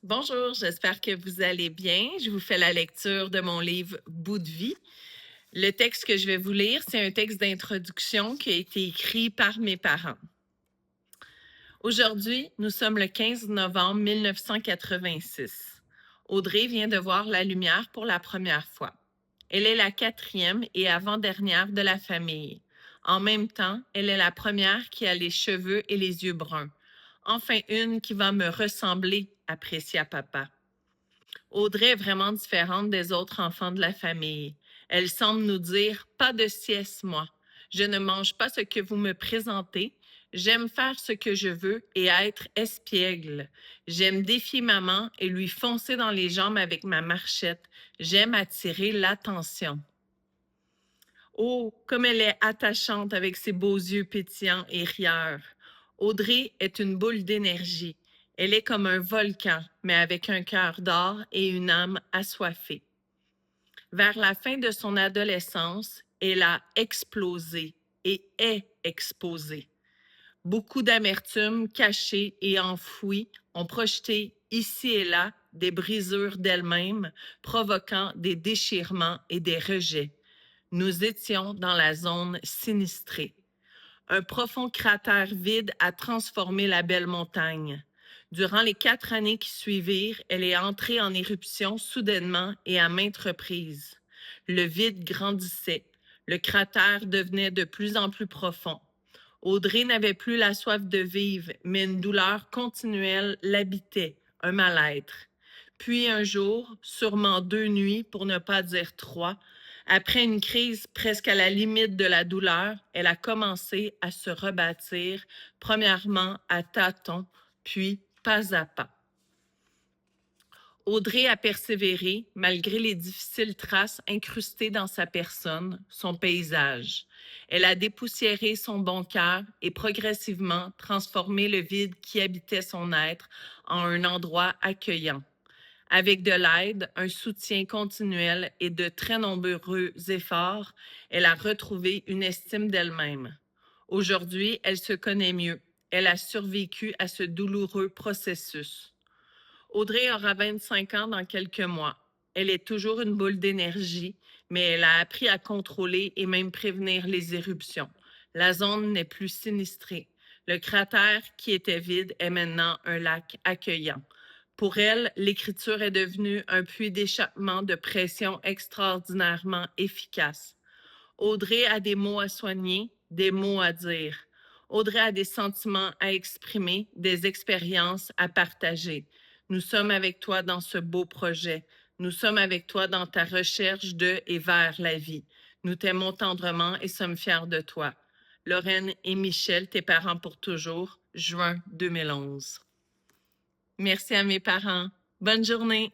Bonjour, j'espère que vous allez bien. Je vous fais la lecture de mon livre Bout de vie. Le texte que je vais vous lire, c'est un texte d'introduction qui a été écrit par mes parents. Aujourd'hui, nous sommes le 15 novembre 1986. Audrey vient de voir la lumière pour la première fois. Elle est la quatrième et avant-dernière de la famille. En même temps, elle est la première qui a les cheveux et les yeux bruns. Enfin une qui va me ressembler, apprécia papa. Audrey est vraiment différente des autres enfants de la famille. Elle semble nous dire pas de sieste, moi. Je ne mange pas ce que vous me présentez. J'aime faire ce que je veux et être espiègle. J'aime défier maman et lui foncer dans les jambes avec ma marchette. J'aime attirer l'attention. Oh, comme elle est attachante avec ses beaux yeux pétillants et rieurs. Audrey est une boule d'énergie. Elle est comme un volcan, mais avec un cœur d'or et une âme assoiffée. Vers la fin de son adolescence, elle a explosé et est exposée. Beaucoup d'amertume cachée et enfouie ont projeté ici et là des brisures d'elle-même, provoquant des déchirements et des rejets. Nous étions dans la zone sinistrée. Un profond cratère vide a transformé la belle montagne. Durant les 4 années qui suivirent, elle est entrée en éruption soudainement et à maintes reprises. Le vide grandissait. Le cratère devenait de plus en plus profond. Audrey n'avait plus la soif de vivre, mais une douleur continuelle l'habitait, un mal-être. Puis un jour, sûrement 2 nuits, pour ne pas dire 3, après une crise presque à la limite de la douleur, elle a commencé à se rebâtir, premièrement à tâtons, puis pas à pas. Audrey a persévéré malgré les difficiles traces incrustées dans sa personne, son paysage. Elle a dépoussiéré son bon cœur et progressivement transformé le vide qui habitait son être en un endroit accueillant. Avec de l'aide, un soutien continuel et de très nombreux efforts, elle a retrouvé une estime d'elle-même. Aujourd'hui, elle se connaît mieux. Elle a survécu à ce douloureux processus. Audrey aura 25 ans dans quelques mois. Elle est toujours une boule d'énergie, mais elle a appris à contrôler et même prévenir les éruptions. La zone n'est plus sinistrée. Le cratère qui était vide est maintenant un lac accueillant. Pour elle, l'écriture est devenue un puits d'échappement de pression extraordinairement efficace. Audrey a des mots à soigner, des mots à dire. Audrey a des sentiments à exprimer, des expériences à partager. Nous sommes avec toi dans ce beau projet. Nous sommes avec toi dans ta recherche de et vers la vie. Nous t'aimons tendrement et sommes fiers de toi. Lorraine et Michel, tes parents pour toujours, juin 2011. Merci à mes parents. Bonne journée.